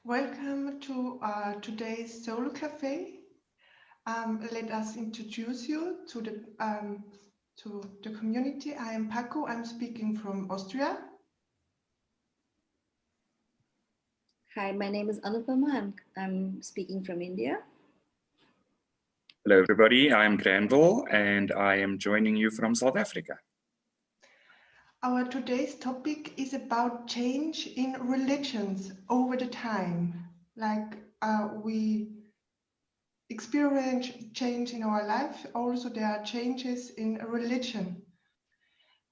Welcome to today's Soul Café. Let us introduce you to the community. I am Paco. I'm speaking from Austria. Hi, my name is Anupama. I'm speaking from India. Hello, everybody. I'm Granville, and I am joining you from South Africa. Our today's topic is about change in religions over the time. Like we experience change in our life, also there are changes in religion.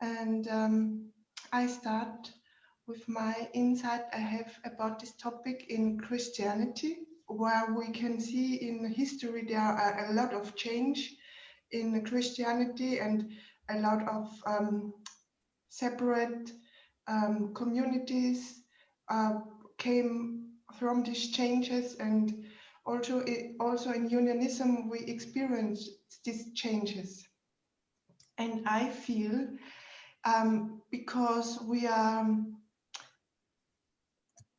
And I start with my insight I have about this topic in Christianity, where we can see in history there are a lot of change in Christianity and a lot of separate communities came from these changes, and also in unionism we experience these changes. And I feel because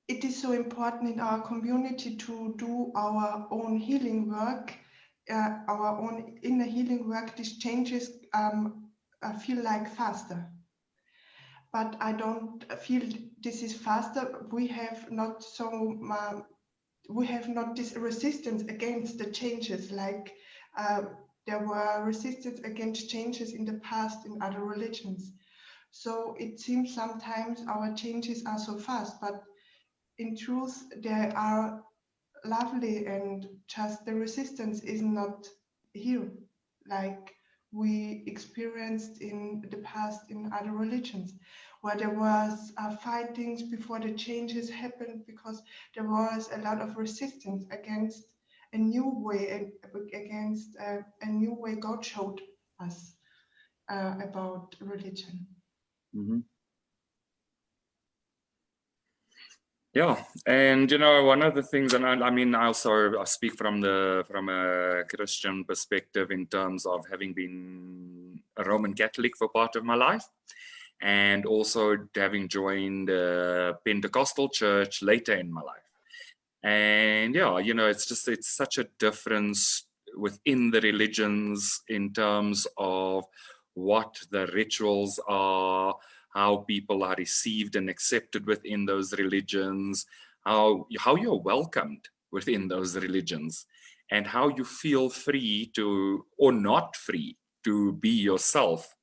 it is so important in our community to do our own healing work, our own inner healing work. These changes feel like faster. But I don't feel this is faster. We have not this resistance against the changes like there were resistance against changes in the past in other religions. So it seems sometimes our changes are so fast, but in truth they are lovely, and just the resistance is not here like we experienced in the past in other religions, where there was fightings before the changes happened because there was a lot of resistance against a new way, against a new way God showed us about religion. Mm-hmm. Yeah, and one of the things, and I mean, I speak from a Christian perspective in terms of having been a Roman Catholic for part of my life, and also having joined a Pentecostal church later in my life. And yeah, it's such a difference within the religions in terms of what the rituals are, how people are received and accepted within those religions, how you're welcomed within those religions, and how you feel free to, or not free to, be yourself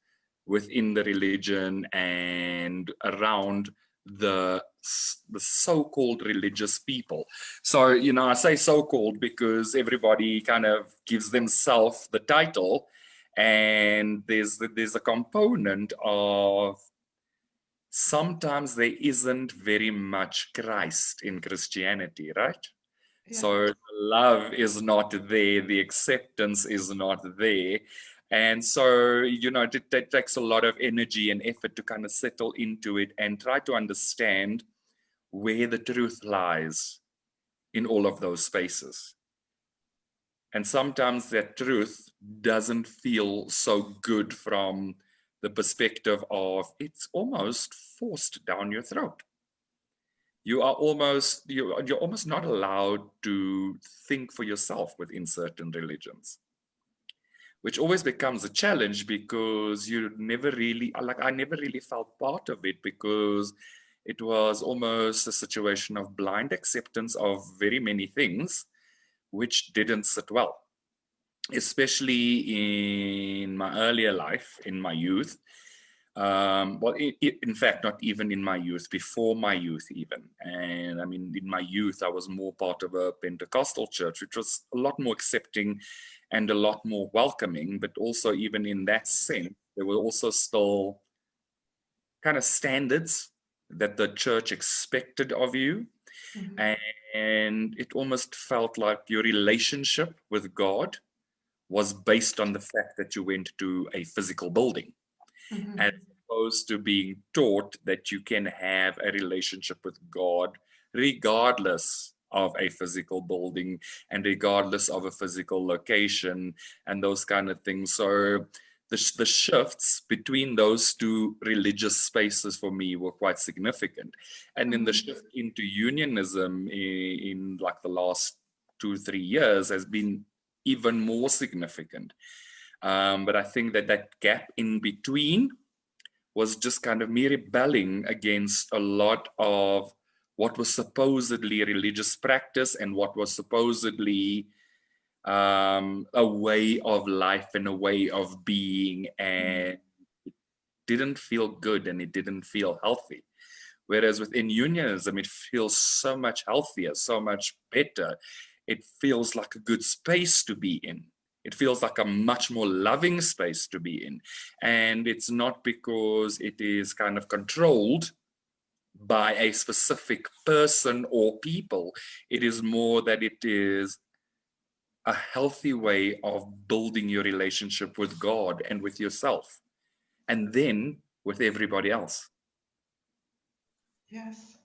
within the religion and around the so-called religious people. So, I say so-called because everybody kind of gives themselves the title, and there's a component of sometimes there isn't very much Christ in Christianity, right? Yeah. So love is not there, the acceptance is not there. And so, it takes a lot of energy and effort to kind of settle into it and try to understand where the truth lies in all of those spaces. And sometimes that truth doesn't feel so good from the perspective of it's almost forced down your throat. You're almost not allowed to think for yourself within certain religions, which always becomes a challenge because I never really felt part of it, because it was almost a situation of blind acceptance of very many things which didn't sit well, especially in my earlier life, in my youth. In fact, not even in my youth, before my youth even. And I mean, in my youth, I was more part of a Pentecostal church, which was a lot more accepting and a lot more welcoming. But also, even in that sense, there were also still kind of standards that the church expected of you. Mm-hmm. And it almost felt like your relationship with God was based on the fact that you went to a physical building. Mm-hmm. As opposed to being taught that you can have a relationship with God regardless of a physical building and regardless of a physical location and those kind of things. So the shifts between those two religious spaces for me were quite significant. And then the shift into unionism in like the last 2-3 years has been even more significant. But I think that gap in between was just kind of me rebelling against a lot of what was supposedly religious practice and what was supposedly a way of life and a way of being, and it didn't feel good and it didn't feel healthy. Whereas within unionism, it feels so much healthier, so much better. It feels like a good space to be in. It feels like a much more loving space to be in. And it's not because it is kind of controlled by a specific person or people. It is more that it is a healthy way of building your relationship with God and with yourself, and then with everybody else. Yes.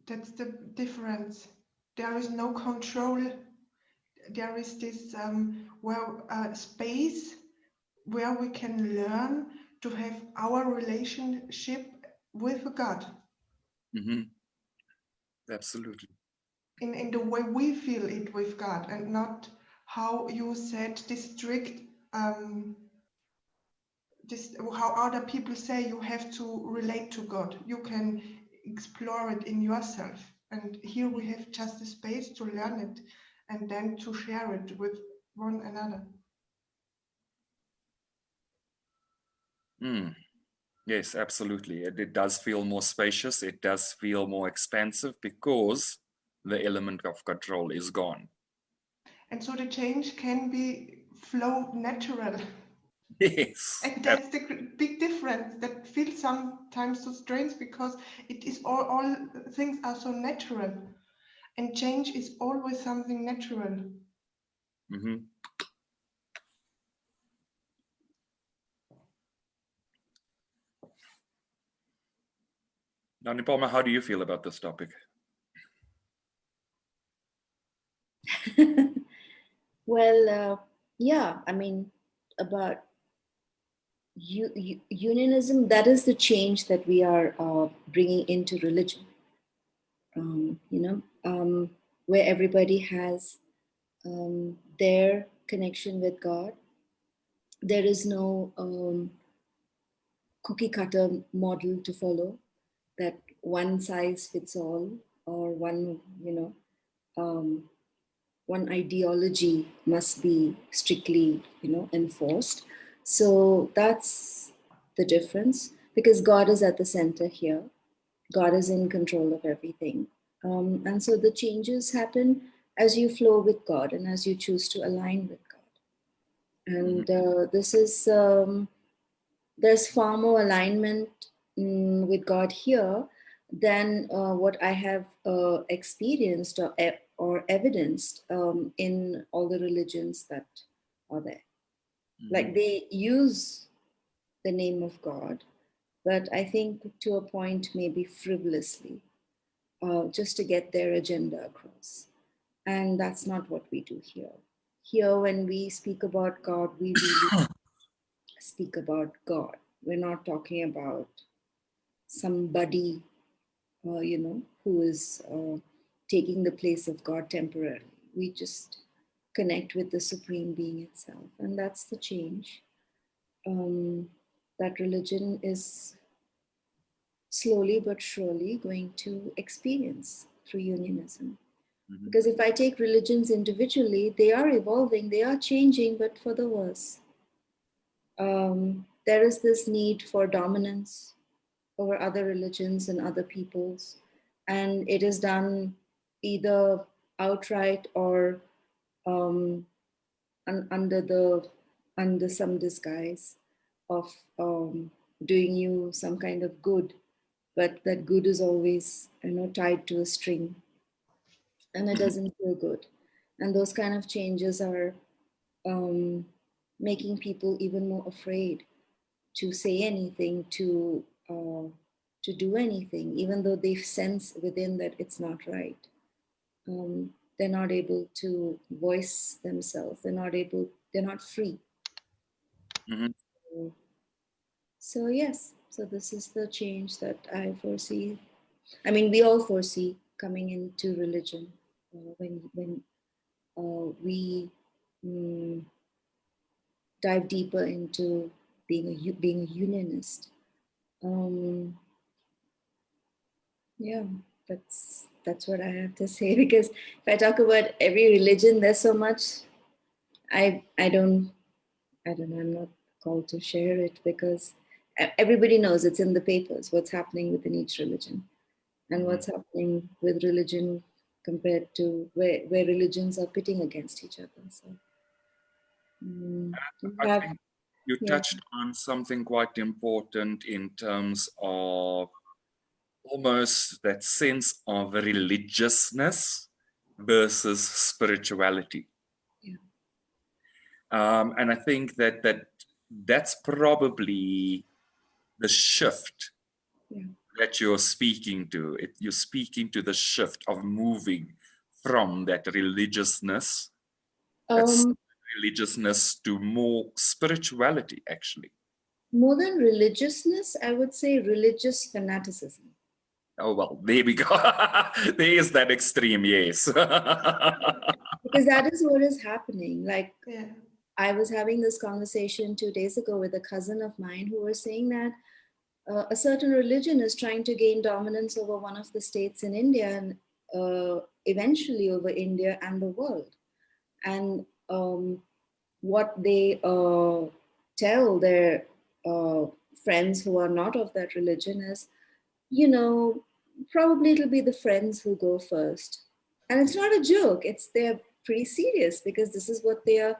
That's the difference. There is no control. There is this space where we can learn to have our relationship with God. Mm-hmm. Absolutely. In the way we feel it with God, and not how you said this strict, how other people say you have to relate to God. You can explore it in yourself. And here we have just a space to learn it and then to share it with one another. Yes, absolutely. It does feel more spacious. It does feel more expansive because the element of control is gone. And so the change can be flow natural. Yes. And that's the big difference that feels sometimes so strange, because it is all things are so natural, and change is always something natural. Mm-hmm. Now, Nipalma, how do you feel about this topic? Well, yeah, I mean, about unionism, that is the change that we are bringing into religion. Where everybody has their connection with God. There is no cookie cutter model to follow, that one size fits all, or one ideology must be strictly, enforced. So that's the difference, because God is at the center here. God is in control of everything. And so the changes happen as you flow with God and as you choose to align with God. And this is, there's far more alignment with God here than what I have experienced or evidenced in all the religions that are there. Like, they use the name of God, but I think to a point maybe frivolously, just to get their agenda across. And that's not what we do here. Here, when we speak about God, we really speak about God. We're not talking about somebody, who is taking the place of God temporarily. We just connect with the Supreme Being itself. And that's the change that religion is slowly but surely going to experience through unionism. Because if I take religions individually, they are evolving, they are changing, but for the worse. There is this need for dominance over other religions and other peoples, and it is done either outright or under some disguise of doing you some kind of good, but that good is always, tied to a string, and it doesn't feel good. And those kind of changes are making people even more afraid to say anything, to do anything, even though they sense within that it's not right. They're not able to voice themselves. they're not free. Mhm. So yes, so this is the change that I foresee. I mean, we all foresee coming into religion when we dive deeper into being a unionist. Yeah, that's what I have to say, because if I talk about every religion, there's so much. I don't know. I'm not called to share it because everybody knows it's in the papers what's happening within each religion and what's happening with religion compared to where religions are pitting against each other. So I think you yeah. touched on something quite important in terms of almost that sense of religiousness versus spirituality. Yeah. And I think that's probably the shift that you're speaking to. You're speaking to the shift of moving from that religiousness, to more spirituality, actually. More than religiousness, I would say religious fanaticism. Oh, well, there we go. There is that extreme, yes. Because that is what is happening. Like, Yeah. I was having this conversation 2 days ago with a cousin of mine who was saying that a certain religion is trying to gain dominance over one of the states in India and eventually over India and the world. And what they tell their friends who are not of that religion is, probably it'll be the friends who go first. And it's not a joke, they're pretty serious because this is what they are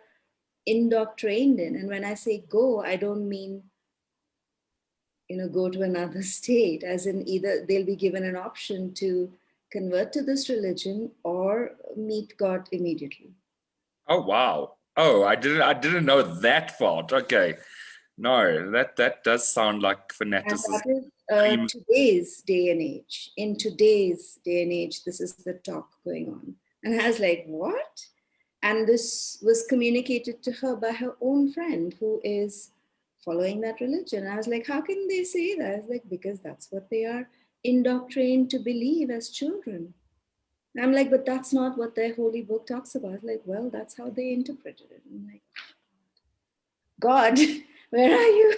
indoctrined in. And when I say go, I don't mean go to another state, as in either they'll be given an option to convert to this religion or meet God immediately. Oh, wow. Oh, I didn't know that part. Okay. No, that does sound like fanaticism. And that is today's day and age. In today's day and age, this is the talk going on. And I was like, what? And this was communicated to her by her own friend who is following that religion. And I was like, how can they say that? I was like, because that's what they are indoctrinated to believe as children. And I'm like, but that's not what their holy book talks about. Like, well, that's how they interpreted it. I'm like, God, where are you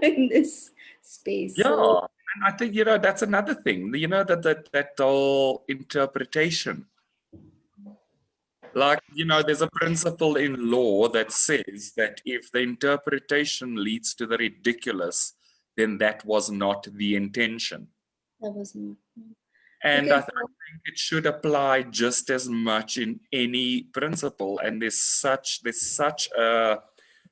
in this space? Yeah. So, And I think, that's another thing, that whole interpretation. Like, there's a principle in law that says that if the interpretation leads to the ridiculous, then that was not the intention. that was not. And Because, I think it should apply just as much in any principle. And there's such a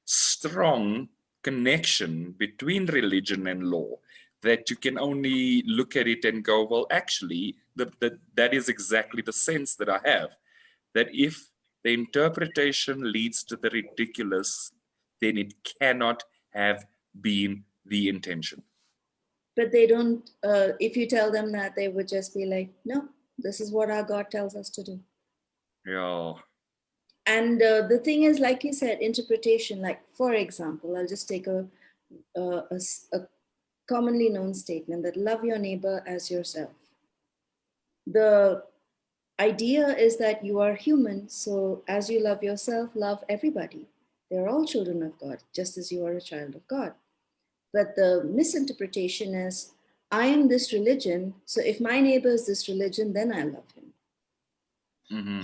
strong connection between religion and law that you can only look at it and go, well, actually, that is exactly the sense that I have. That if the interpretation leads to the ridiculous, then it cannot have been the intention. but they don't, if you tell them that, they would just be like, no, this is what our God tells us to do. Yeah. And the thing is, like you said, interpretation, like, for example, I'll just take a commonly known statement that love your neighbor as yourself. The idea is that you are human, so as you love yourself, love everybody. They're all children of God, just as you are a child of God. But the misinterpretation is, I am this religion, so if my neighbor is this religion, then I love him. Mm-hmm.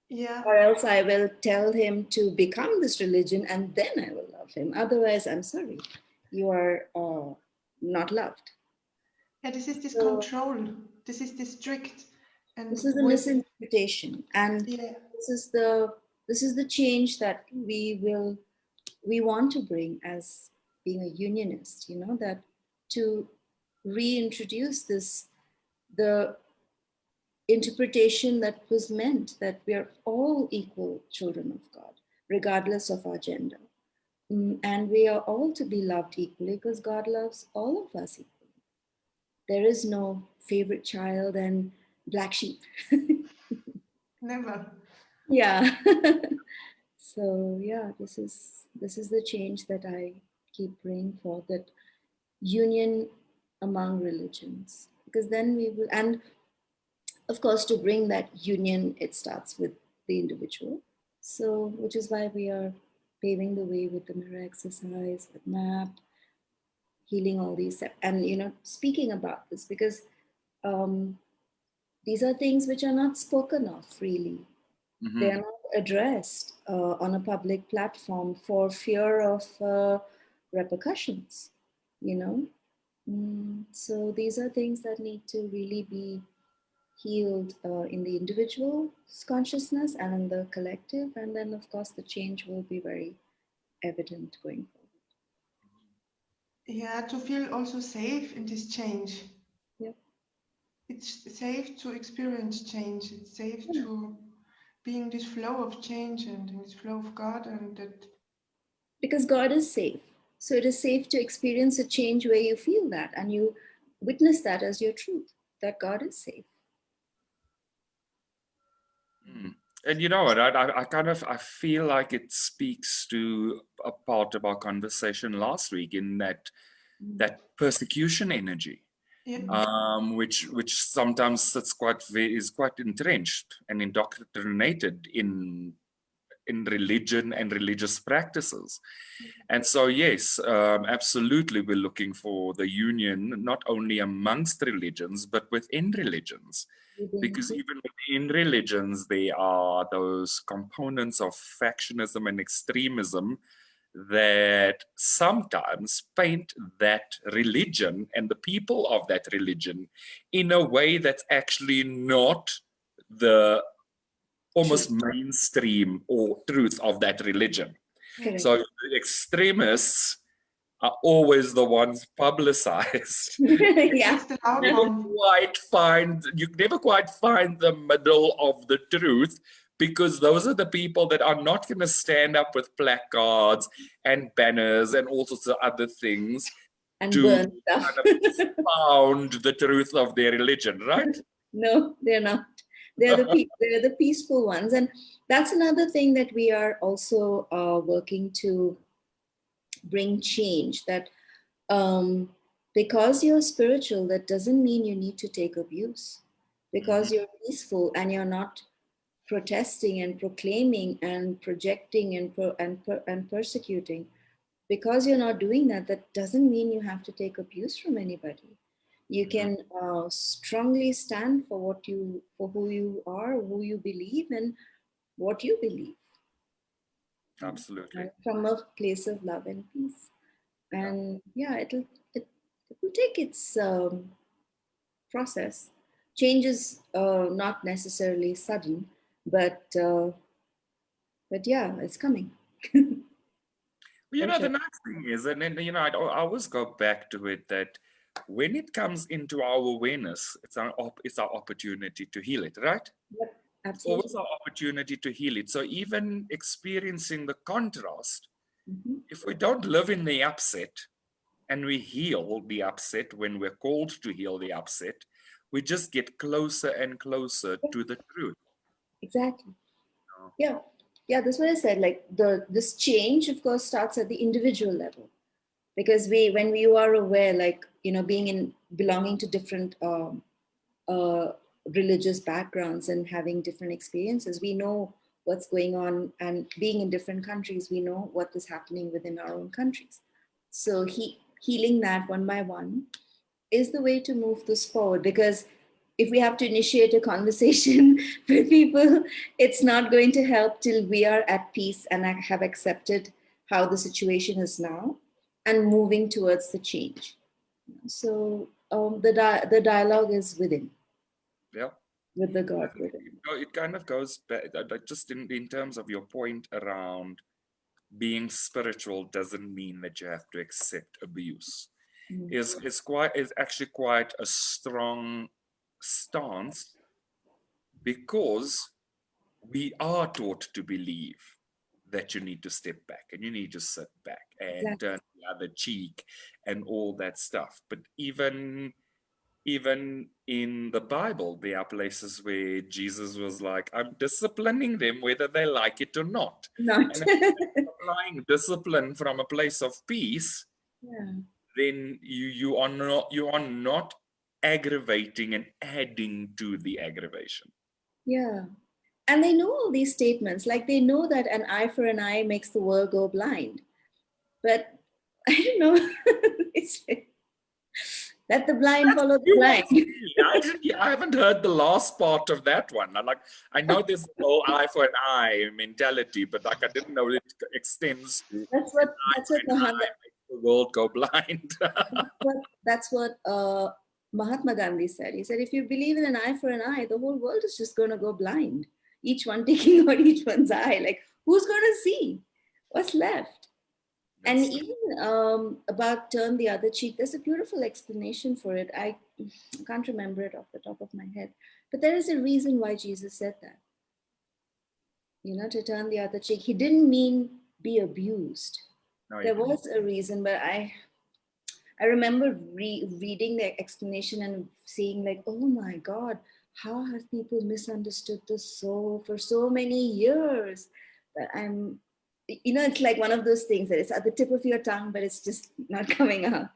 Yeah. Or else I will tell him to become this religion and then I will love him. Otherwise, I'm sorry, you are not loved. Yeah, this is this So, control. This is this strict. And this is the misinterpretation. And yeah. this is the change that we want to bring as being a unionist, that to reintroduce the interpretation that was meant that we are all equal children of God, regardless of our gender. And we are all to be loved equally because God loves all of us equally. There is no favorite child and black sheep. Never. Yeah. So yeah, this is the change that I keep praying for, that union among religions, because then we will, and of course to bring that union, it starts with the individual. So which is why we are paving the way with the mirror exercise, with MAP, healing all these, and speaking about this, because um, these are things which are not spoken of freely. They are not addressed on a public platform for fear of repercussions, you know. So these are things that need to really be healed in the individual's consciousness and in the collective. And then, of course, the change will be very evident going forward. Yeah, to feel also safe in this change. Yeah. It's safe to experience change. It's safe Yeah. to be in this flow of change and in this flow of God, and that. Because God is safe. So it is safe to experience a change where you feel that and you witness that as your truth, that God is safe. And you know what, I feel like it speaks to a part of our conversation last week, in that persecution energy, Yeah. which sometimes is quite entrenched and indoctrinated in religion and religious practices. And so, yes, absolutely, we're looking for the union, not only amongst religions, but within religions. Because even within religions, there are those components of factionism and extremism that sometimes paint that religion and the people of that religion in a way that's actually not the almost mainstream or truth of that religion. Correct. So the extremists are always the ones publicized. Yeah. It's the loud one. You never quite find the middle of the truth, because those are the people that are not going to stand up with placards and banners and all sorts of other things And to burn stuff. kind of expound the truth of their religion, right? No, they're not. They're the peaceful ones. And that's another thing that we are also working to bring change, that because you're spiritual, that doesn't mean you need to take abuse. Because you're peaceful and you're not protesting and proclaiming and projecting and persecuting, because you're not doing that, that doesn't mean you have to take abuse from anybody. You can strongly stand for who you are, who you believe, and what you believe. Absolutely. From a place of love and peace. And yeah, it will take its process. Change is not necessarily sudden, but yeah, it's coming. You For know, sure. the nice thing is, and then, I always go back to it, that when it comes into our awareness, it's our opportunity to heal it, right? Yep, It's always absolutely. our opportunity to heal it. So even experiencing the contrast, if we don't live in the upset and we heal the upset when we're called to heal the upset, we just get closer and closer to the truth. Exactly. Yeah. Yeah, that's what I said. Like this change, of course, starts at the individual level. Because when you are aware, like, belonging to different uh, religious backgrounds and having different experiences, we know what's going on, and being in different countries, we know what is happening within our own countries. So healing that one by one is the way to move this forward, because if we have to initiate a conversation with people, it's not going to help till we are at peace and have accepted how the situation is now and moving towards the change. So the dialogue is within. Yeah. With the God within. It kind of goes back, just in terms of your point around being spiritual doesn't mean that you have to accept abuse. Is actually quite a strong stance, because we are taught to believe that you need to step back and you need to sit back and Exactly. turn the other cheek and all that stuff. But even even in the Bible, there are places where Jesus was like, I'm disciplining them whether they like it or not. Not. And if you're applying discipline from a place of peace, Yeah. then you are not aggravating and adding to the aggravation. Yeah. And they know all these statements, like they know that an eye for an eye makes the world go blind. But I don't know. It's like, let the blind follow the blind. I haven't heard the last part of that one. I know there's the whole eye for an eye mentality, but like I didn't know it extends to That's what the world go blind. that's what Mahatma Gandhi said. He said, if you believe in an eye for an eye, the whole world is just going to go blind. Each one taking out each one's eye. Like, who's going to see? What's left? And even about turn the other cheek, there's a beautiful explanation for it. I can't remember it off the top of my head, but there is a reason why Jesus said that. You know, to turn the other cheek. He didn't mean be abused. No, there was a reason, but I remember reading the explanation and seeing like, oh my God, how have people misunderstood this for so many years? But it's like one of those things that it's at the tip of your tongue, but it's just not coming out.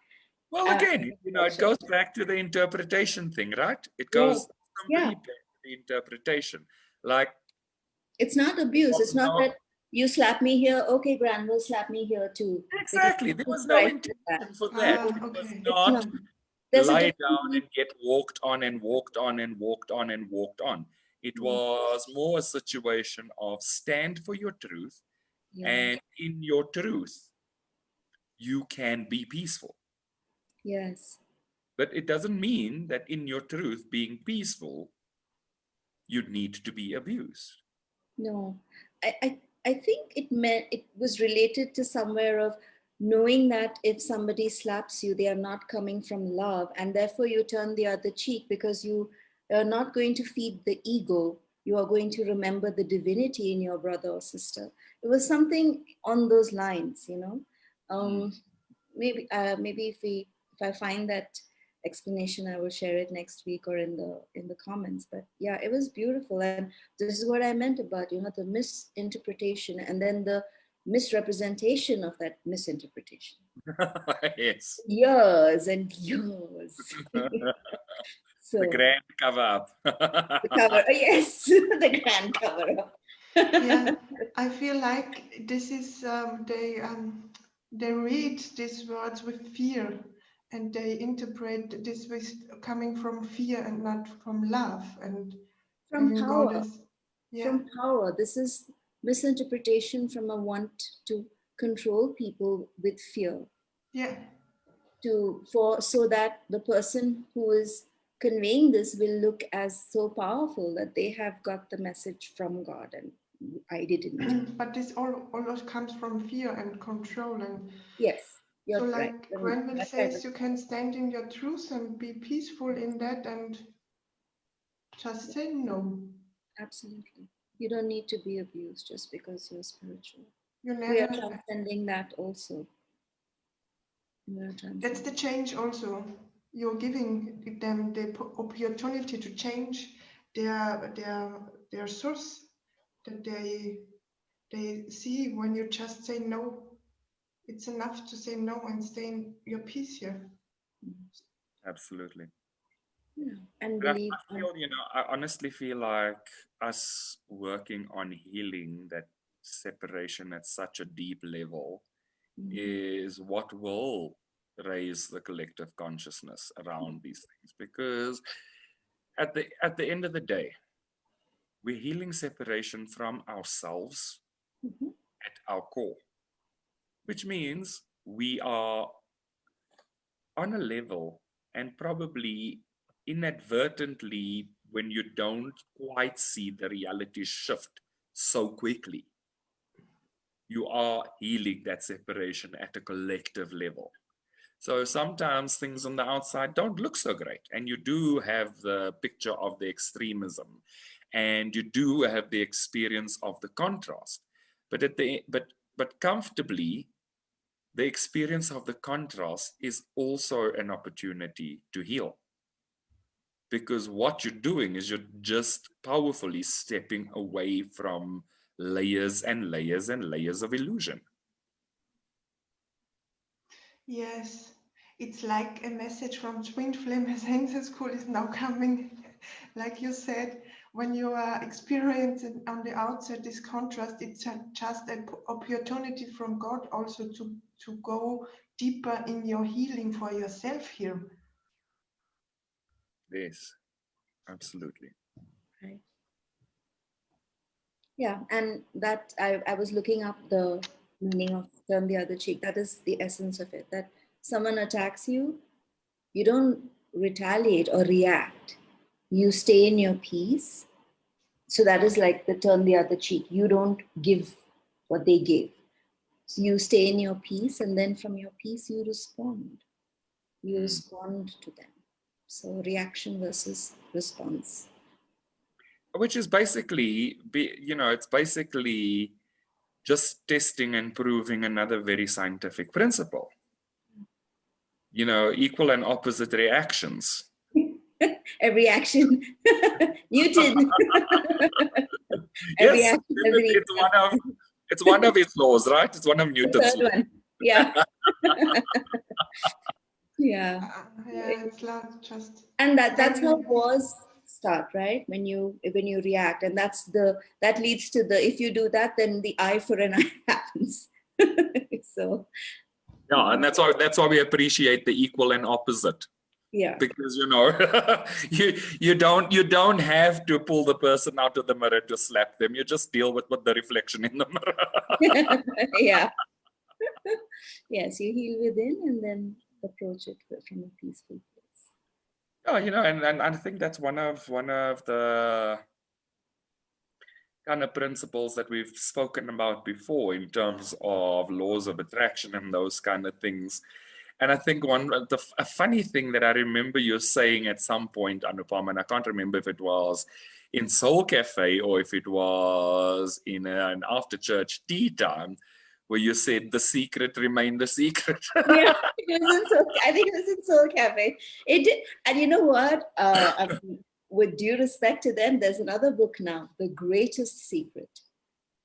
Well, again, it goes back to the interpretation thing, right? It goes simply back to the interpretation. Like, it's not abuse. It's not that you slap me here. Okay, Granville, slap me here too. Exactly. There was no intention for that. It was not lie down and get walked on and walked on and walked on and walked on. It was more a situation of stand for your truth, and in your truth, you can be peaceful. Yes. But it doesn't mean that in your truth, being peaceful, you need to be abused. No, I think it was related to somewhere of knowing that if somebody slaps you, they are not coming from love, and therefore you turn the other cheek because you are not going to feed the ego. You are going to remember the divinity in your brother or sister. It was something on those lines, you know. Maybe if I find that explanation, I will share it next week or in the comments. But yeah, it was beautiful, and this is what I meant about, you know, the misinterpretation and then the misrepresentation of that misinterpretation. Yes. Years and years. So, the grand cover up. The cover, yes, the grand cover up. Yeah, I feel like this is they read these words with fear, and they interpret this with coming from fear and not from love and from power. From power. This is misinterpretation from a want to control people with fear. Yeah. So that the person who is conveying this will look as so powerful that they have got the message from God and I didn't. But this always comes from fear and control. And yes, you're so right. Like Granville says, you can stand in your truth and be peaceful in that and just say no. Absolutely. You don't need to be abused just because you're spiritual. We are transcending that also. That's the change also. You're giving them the opportunity to change their source, that they see when you just say no. It's enough to say no and stay in your peace here. Absolutely. Yeah, and believe. I feel, I honestly feel like us working on healing that separation at such a deep level is what will raise the collective consciousness around these things, because at the end of the day, we're healing separation from ourselves at our core, which means we are on a level, and probably inadvertently, when you don't quite see the reality shift so quickly, you are healing that separation at a collective level. So sometimes things on the outside don't look so great, and you do have the picture of the extremism, and you do have the experience of the contrast, but comfortably, the experience of the contrast is also an opportunity to heal. because what you're doing is you're just powerfully stepping away from layers and layers and layers of illusion. Yes, it's like a message from Twin Flame Ascension School is now coming. Like you said, when you are experiencing on the outside this contrast, it's just an opportunity from God also to go deeper in your healing for yourself here. Yes, absolutely. Right. Yeah, and that I was looking up the meaning of turn the other cheek. That is the essence of it. That someone attacks you, you don't retaliate or react. You stay in your peace. So that is like the turn the other cheek. You don't give what they give. So you stay in your peace, and then from your peace you respond. You respond to them. So reaction versus response. Which is basically, it's basically just testing and proving another very scientific principle. Equal and opposite reactions. A reaction. Newton. Yes, it's one of his laws, right? It's one of Newton's laws. One. Yeah. Yeah. Yeah, it's not just. And that's how wars start, right? When you react, and that leads to the, if you do that, then the eye for an eye happens. So. Yeah, and that's why we appreciate the equal and opposite. Yeah. Because you don't have to pull the person out of the mirror to slap them. You just deal with the reflection in the mirror. Yeah. Yes, you heal within and then approach it from a peaceful place. Oh, and I think that's one of the kind of principles that we've spoken about before in terms of laws of attraction and those kind of things. And I think a funny thing that I remember you saying at some point, Anupam, and I can't remember if it was in Soul Cafe or if it was in an after church tea time, where you said the secret remained the secret. Yeah, I think it was in Soul Cafe. It did, and you know what? With due respect to them, there's another book now, The Greatest Secret,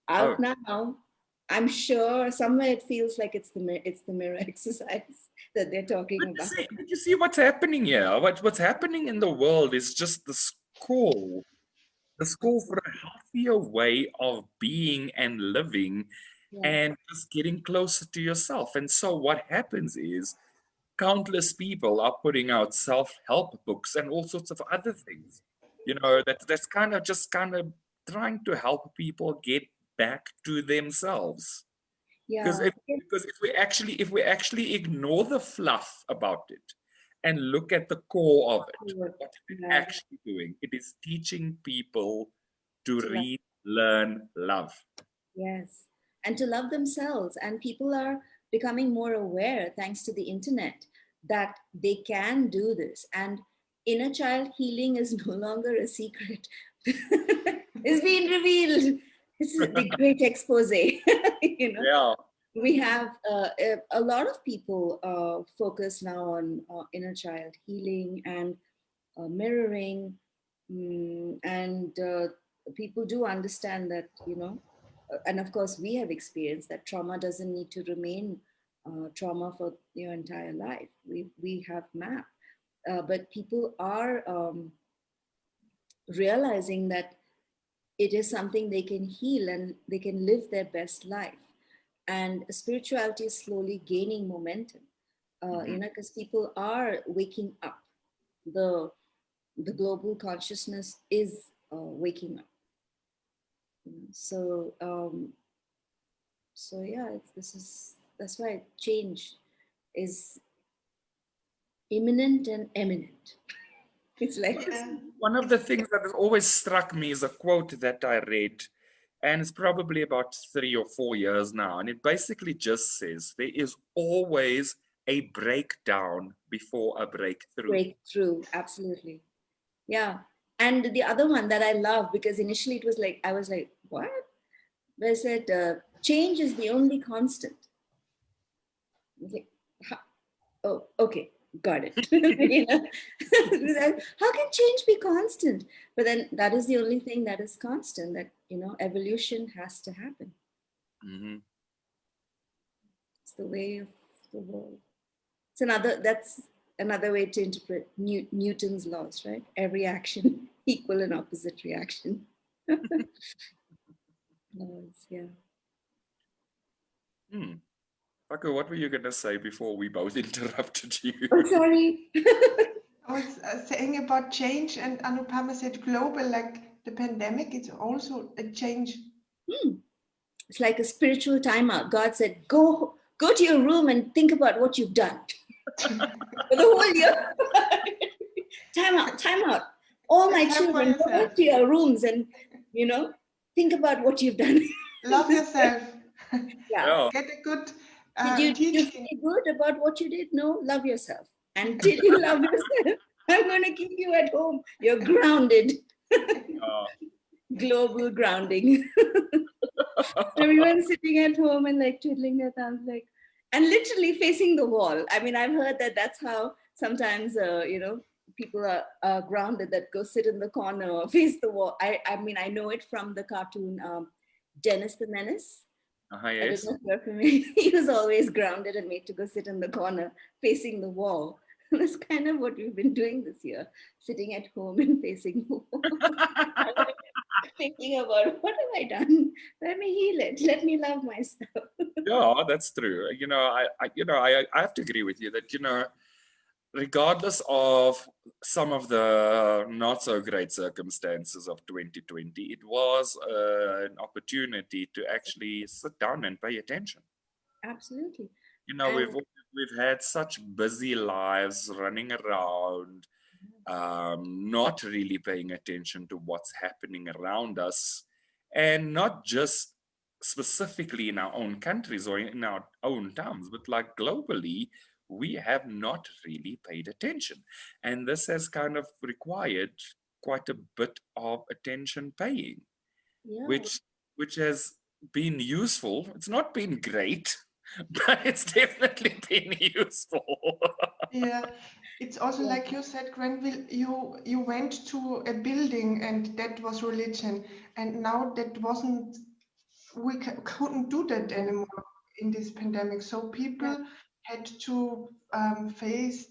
out now. I'm sure somewhere it feels like it's the mirror exercise that they're talking about. But you see what's happening here? What's happening in the world is just the call for a healthier way of being and living, and just getting closer to yourself. And so what happens is countless people are putting out self-help books and all sorts of other things, that's kind of trying to help people get back to themselves. Yeah. Because if we actually ignore the fluff about it and look at the core of it, what it's actually doing, it is teaching people to relearn love. Yes, and to love themselves. And people are becoming more aware, thanks to the internet, that they can do this. And inner child healing is no longer a secret. It's been revealed. This is the great expose. Yeah. We have a lot of people focus now on inner child healing and mirroring, and people do understand that, and of course we have experienced that trauma doesn't need to remain trauma for your entire life. We have mapped, but people are realizing that it is something they can heal and they can live their best life. And spirituality is slowly gaining momentum, because people are waking up. The global consciousness is waking up. So yeah, that's why change is imminent and eminent. It's like one of the things that has always struck me is a quote that I read, and it's probably about 3 or 4 years now, and it basically just says there is always a breakdown before a breakthrough. Breakthrough, absolutely. Yeah. And the other one that I love, because initially it was like, I was like, what? But I said, change is the only constant. I was like, oh, okay. got it. You know? How can change be constant? But then that is the only thing that is constant, that, you know, evolution has to happen. Mm-hmm. It's the way of the world. That's another way to interpret Newton's laws, right? Every action, equal and opposite reaction. Laws, yeah. Paco, what were you going to say before we both interrupted you? Oh, sorry. I was saying about change, and Anupama said global, like the pandemic, it's also a change. It's like a spiritual timeout. God said, go to your room and think about what you've done for the whole year. Time out. All my children, go back to your rooms and, you know, think about what you've done. Love yourself. Yeah. Get a good Did you feel good about what you did? No, love yourself. And till you love yourself, I'm going to keep you at home. You're grounded. Global grounding. Everyone's sitting at home and like twiddling their thumbs, like, and literally facing the wall. I mean, I've heard that that's how sometimes, you know, people are grounded, that go sit in the corner or face the wall. I mean, I know it from the cartoon Dennis the Menace. Yes. I don't know if you're familiar. He was always grounded and made to go sit in the corner facing the wall. That's kind of what we've been doing this year, sitting at home and facing the wall. Thinking about, what have I done? Let me heal it. Let me love myself. Yeah, that's true. You know, I have to agree with you that, you know, regardless of some of the not so great circumstances of 2020, it was an opportunity to actually sit down and pay attention. Absolutely. You know, we've had such busy lives running around, not really paying attention to what's happening around us, and not just specifically in our own countries or in our own towns, but like globally, we have not really paid attention. And this has kind of required quite a bit of attention paying, which has been useful. It's not been great, but it's definitely been useful. Yeah, it's also like you said, Granville, you went to a building and that was religion, and now that wasn't, we couldn't do that anymore in this pandemic. So people had to face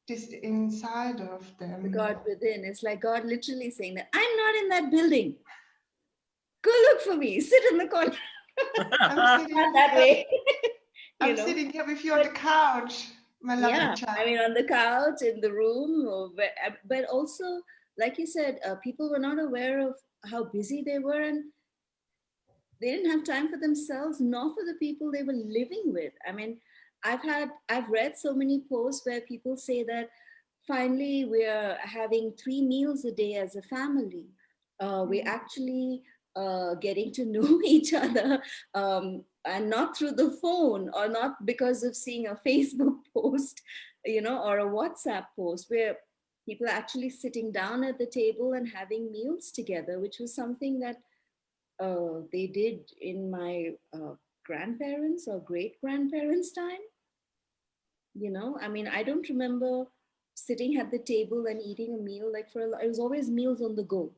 this inside of them. The God within. It's like God literally saying that I'm not in that building. Go look for me. Sit in the corner. I'm sitting Not that way. I'm sitting here with you on the couch, my lovely child. I mean, on the couch, in the room, but also, like you said, people were not aware of how busy they were, and they didn't have time for themselves, nor for the people they were living with. I mean, I've read so many posts where people say that finally we're having 3 meals a day as a family. We're actually getting to know each other, and not through the phone, or not because of seeing a Facebook post, you know, or a WhatsApp post, where people are actually sitting down at the table and having meals together, which was something that they did in my grandparents or great grandparents' time. You know, I mean, I don't remember sitting at the table and eating a meal like it was always meals on the go.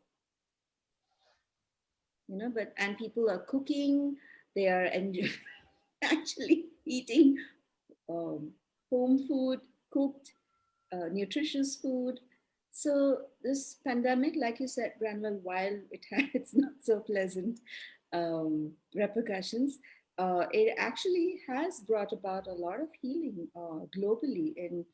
You know, and people are cooking, they are actually eating home food, cooked, nutritious food. So this pandemic, like you said, Granville, while it had its not so pleasant repercussions, it actually has brought about a lot of healing globally in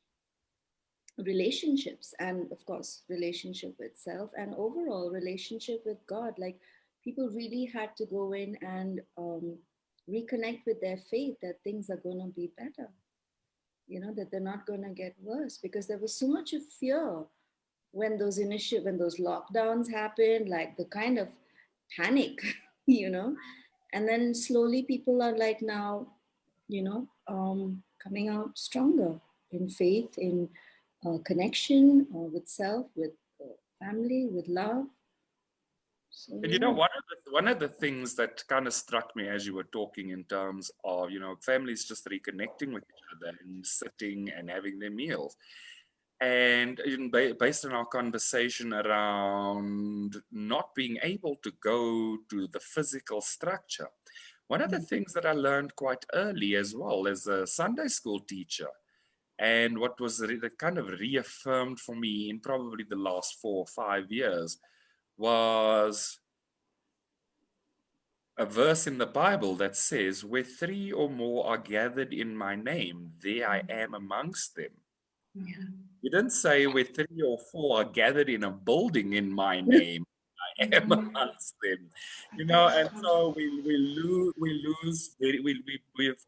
relationships, and of course relationship with self, and overall relationship with God. Like, people really had to go in and reconnect with their faith that things are going to be better, you know, that they're not going to get worse, because there was so much of fear when those lockdowns happened, like the kind of panic, you know. And then slowly people are like now, you know, coming out stronger in faith, in connection with self, with family, with love. So, And you know, one of the things that kind of struck me as you were talking in terms of, you know, families just reconnecting with each other and sitting and having their meals. And based on our conversation around not being able to go to the physical structure, one of the things that I learned quite early as well as a Sunday school teacher, and what was kind of reaffirmed for me in probably the last 4 or 5 years, was a verse in the Bible that says, "Where 3 or more are gathered in my name, there I am amongst them." yeah. He didn't say, "Where 3 or 4 are gathered in a building in my name, I am amongst them." You know, That's and true. so we've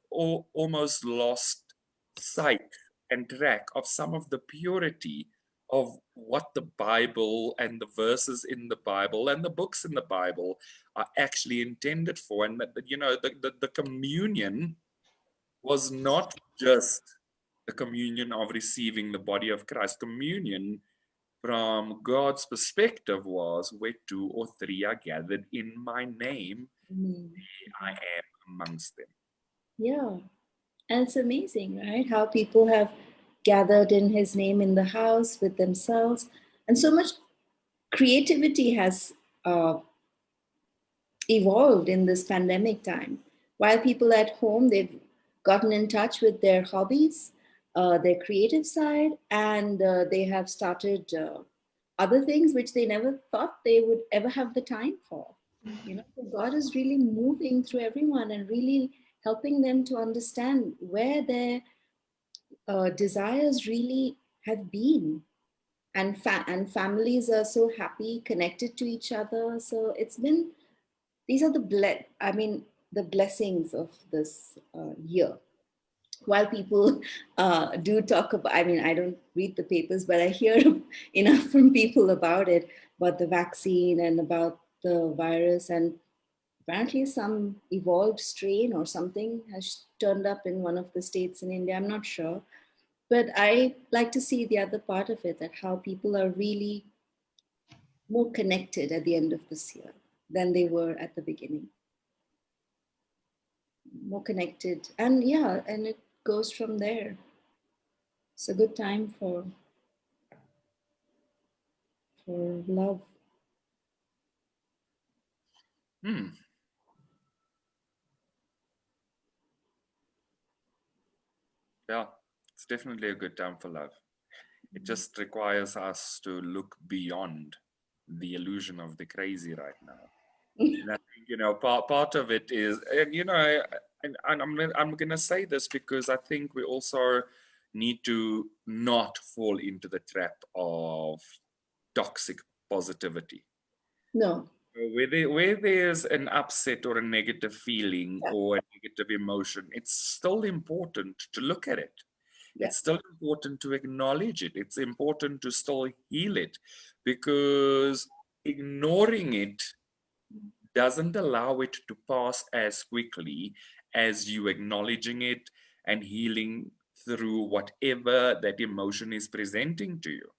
almost lost sight and track of some of the purity of what the Bible and the verses in the Bible and the books in the Bible are actually intended for. And that, you know, the communion was not just the communion of receiving the body of Christ. Communion from God's perspective was, where 2 or 3 are gathered in my name, Mm. I am amongst them. Yeah. And it's amazing, right? How people have gathered in his name in the house with themselves. And so much creativity has evolved in this pandemic time. While people at home, they've gotten in touch with their hobbies, their creative side, and they have started other things which they never thought they would ever have the time for. You know, so God is really moving through everyone and really helping them to understand where their desires really have been. And families are so happy, connected to each other. So it's been, these are the blessings of this year. While people do talk about, I don't read the papers, but I hear enough from people about the vaccine and about the virus. And apparently some evolved strain or something has turned up in one of the states in India. I'm not sure. But I like to see the other part of it, that how people are really more connected at the end of this year than they were at the beginning. More connected. And yeah, and it goes from there. It's a good time for love. Yeah, it's definitely a good time for love. It just requires us to look beyond the illusion of the crazy right now. And I think, you know, part of it is, and you know, and I'm gonna say this because I think we also need to not fall into the trap of toxic positivity. No. Where there's an upset or a negative feeling Yeah. or a negative emotion, it's still important to look at it. Yeah. It's still important to acknowledge it. It's important to still heal it, because ignoring it doesn't allow it to pass as quickly as you acknowledging it and healing through whatever that emotion is presenting to you,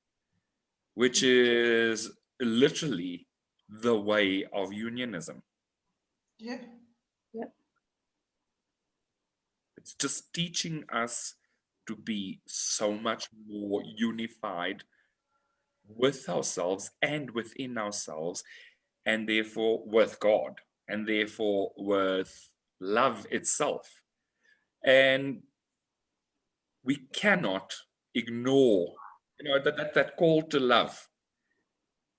which is literally the way of unionism. Yeah. Yeah. It's just teaching us to be so much more unified with ourselves and within ourselves, and therefore with God, and therefore with love itself. And we cannot ignore, you know, that call to love.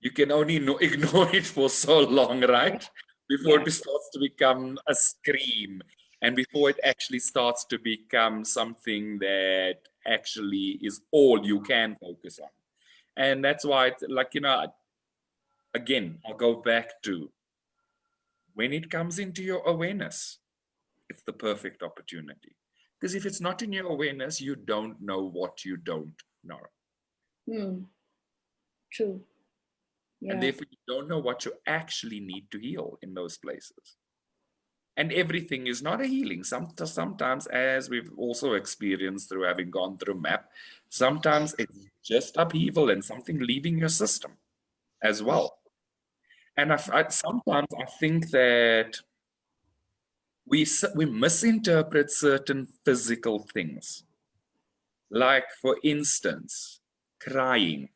You can only ignore it for so long, right? Before Yeah. it starts to become a scream, and before it actually starts to become something that actually is all you can focus on. And that's why, like, you know, again, I'll go back to, when it comes into your awareness, it's the perfect opportunity. Because if it's not in your awareness, you don't know what you don't know. True. And Yeah. therefore, you don't know what you actually need to heal in those places. And everything is not a healing. Sometimes, as we've also experienced through having gone through MAP, sometimes it's just upheaval and something leaving your system as well. And sometimes I think that we misinterpret certain physical things. Like, for instance, crying.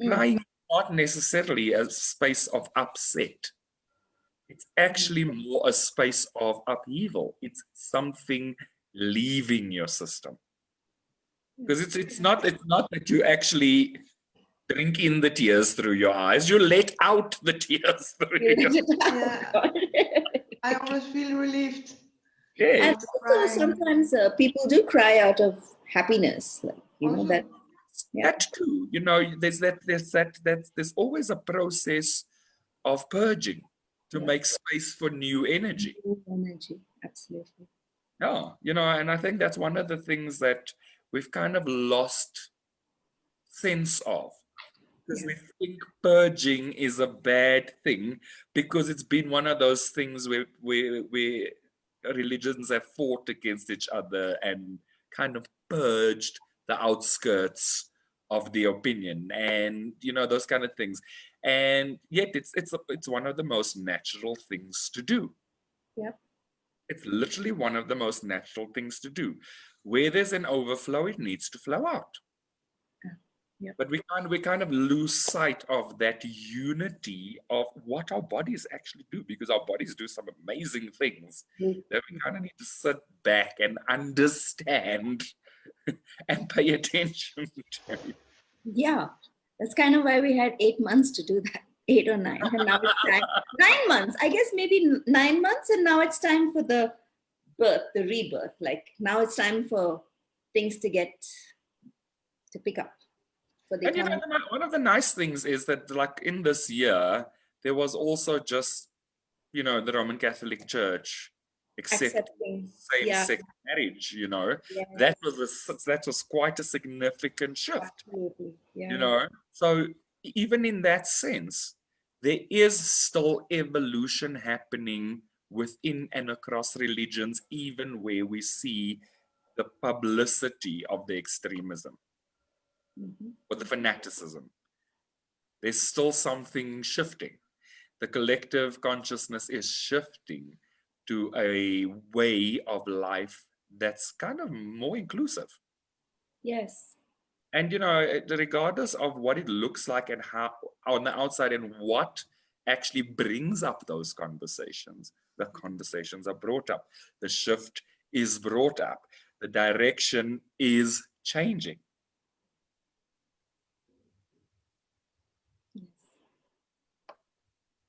Crying is not necessarily a space of upset. It's actually more a space of upheaval. It's something leaving your system. Because it's not that you actually drink in the tears through your eyes. You let out the tears through your eyes. Yeah. I always feel relieved. Yeah. And also sometimes people do cry out of happiness, like, you know, that. Yeah. That too, you know, there's always a process of purging to make space for new energy. New energy, absolutely. Yeah, you know, and I think that's one of the things that we've kind of lost sense of, because we think purging is a bad thing, because it's been one of those things where religions have fought against each other and kind of purged the outskirts of the opinion, and you know, those kind of things. And yet it's one of the most natural things to do. Yep. It's literally one of the most natural things to do. Where there's an overflow, it needs to flow out. Yep. But we kind of lose sight of that unity of what our bodies actually do, because our bodies do some amazing things that we kind of need to sit back and understand and pay attention to. Yeah, that's kind of why we had 8 months to do that, 8 or 9, and now it's time. 9 months, I guess, maybe 9 months, and now it's time for the birth, the rebirth. Like, now it's time for things to pick up. And you know, one of the nice things is that, like, in this year, there was also just, you know, the Roman Catholic Church accepting same-sex marriage. You know, that was quite a significant shift. Absolutely. Yeah. You know, so even in that sense, there is still evolution happening within and across religions, even where we see the publicity of the extremism or the fanaticism. There's still something shifting. The collective consciousness is shifting to a way of life that's kind of more inclusive. Yes. And, you know, regardless of what it looks like and how on the outside and what actually brings up those conversations, the conversations are brought up. The shift is brought up. The direction is changing. Yes.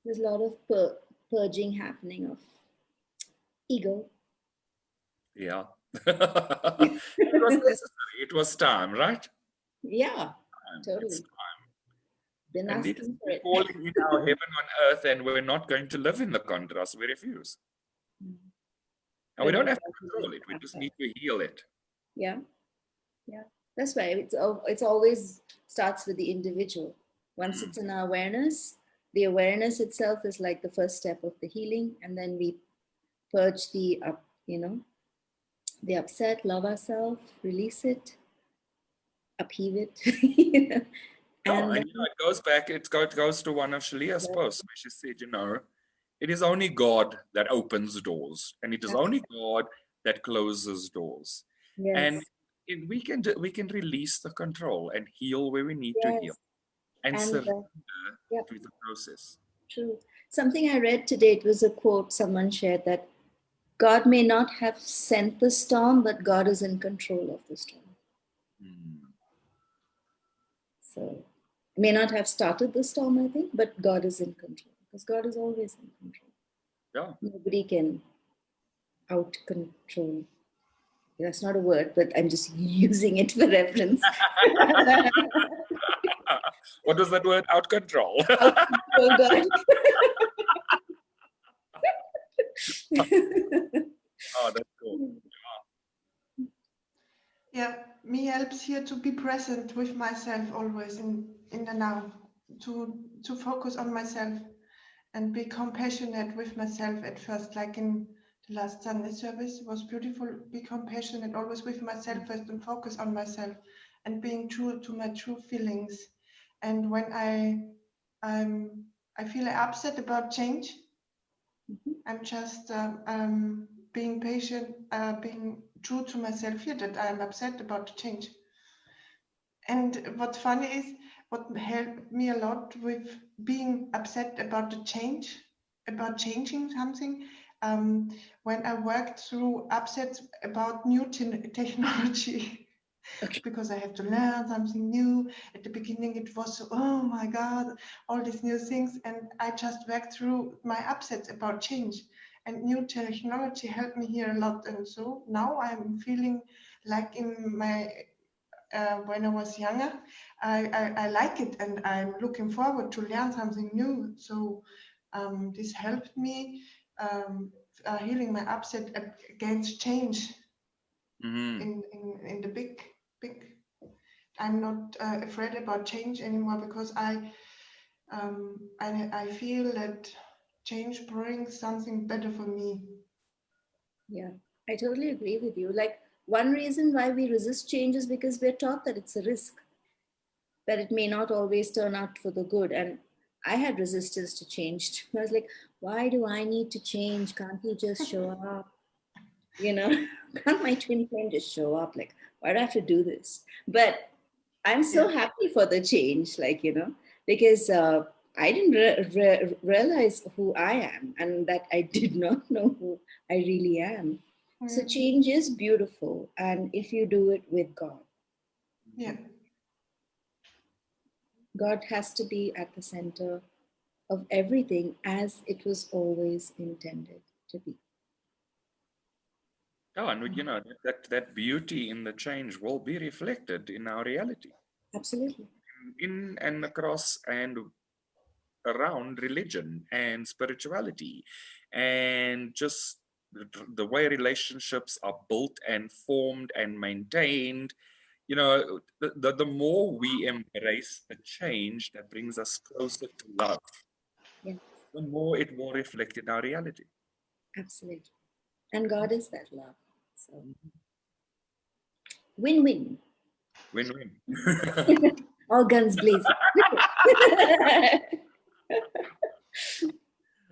There's a lot of purging happening of ego. Yeah. It was necessary. It was time, right? Yeah, totally. It's time. Been And asking for it. falling in our heaven on earth, and we're not going to live in the contrast. We refuse. And we don't have to control it. We just need to heal it. Yeah. Yeah. That's why it's always starts with the individual. Once it's in our awareness, the awareness itself is like the first step of the healing. And then we purge the upset, love ourselves, release it, upheave it. And you know, it goes back, it goes to one of Shaleia's posts where she said, you know, it is only God that opens doors, and it is only God that closes doors. Yes. And we can release the control and heal where we need to heal, and surrender to the process. True. Something I read today, it was a quote someone shared, that God may not have sent the storm, but God is in control of the storm. So, may not have started the storm, I think, but God is in control, because God is always in control. Yeah. Nobody can out control. That's not a word, but I'm just using it for reference. What was that word? Out control. Out control, God. Oh, that's cool. Yeah, me helps here to be present with myself always in the now, to focus on myself and be compassionate with myself at first, like in the last Sunday service. It was beautiful. Be compassionate always with myself first and focus on myself and being true to my true feelings. And when I'm I feel upset about change. Mhm. I'm just being patient, being true to myself here, that I'm upset about the change. And what's funny is, what helped me a lot with being upset about the change, about changing something, when I worked through upsets about new technology. Okay. Because I have to learn something new. At the beginning, it was, oh my God, all these new things. And I just worked through my upsets about change. And new technology helped me here a lot. And so now I'm feeling like in my, when I was younger, I like it, and I'm looking forward to learn something new. So this helped me healing my upset against change in the big. I'm not afraid about change anymore, because I feel that change brings something better for me. Yeah, I totally agree with you. Like, one reason why we resist change is because we're taught that it's a risk, that it may not always turn out for the good. And I had resistance to change too. I was like, why do I need to change? Can't he just show up? You know, can't my twin flame just show up? Like, why do I have to do this? But I'm so Yeah. happy for the change, like, you know, because I didn't realize who I am, and that I did not know who I really am. So change is beautiful, and if you do it with God, Yeah. God has to be at the center of everything, as it was always intended to be. Oh, and you know, that beauty in the change will be reflected in our reality, Absolutely. in and across and around religion and spirituality, and just the way relationships are built and formed and maintained. You know, the more we embrace the change that brings us closer to love, Yeah, the more it will reflect in our reality. absolutely. And God is that love. So win-win. Win-win. All guns blazing.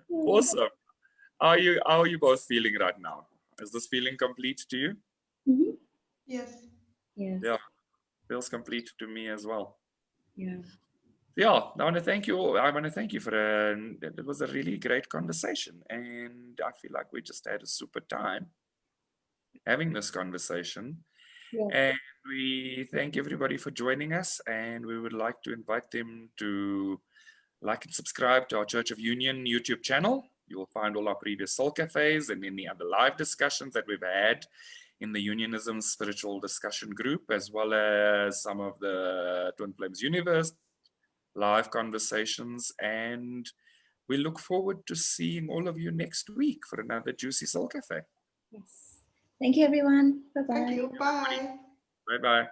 Awesome. How are you both feeling right now? Is this feeling complete to you? Mhm. Yes. Yes. Yeah, feels complete to me as well. Yeah. Yeah, I want to thank you all. I want to thank you for it was a really great conversation, and I feel like we just had a super time having this conversation. Yeah. And we thank everybody for joining us, and we would like to invite them to like and subscribe to our Church of Union YouTube channel. You will find all our previous soul cafes and any other live discussions that we've had in the Unionism Spiritual Discussion Group, as well as some of the Twin Flames Universe live conversations. And we look forward to seeing all of you next week for another Juicy Soul Cafe. Yes. Thank you, everyone. Thank Bye-bye. you. Bye. Bye-bye.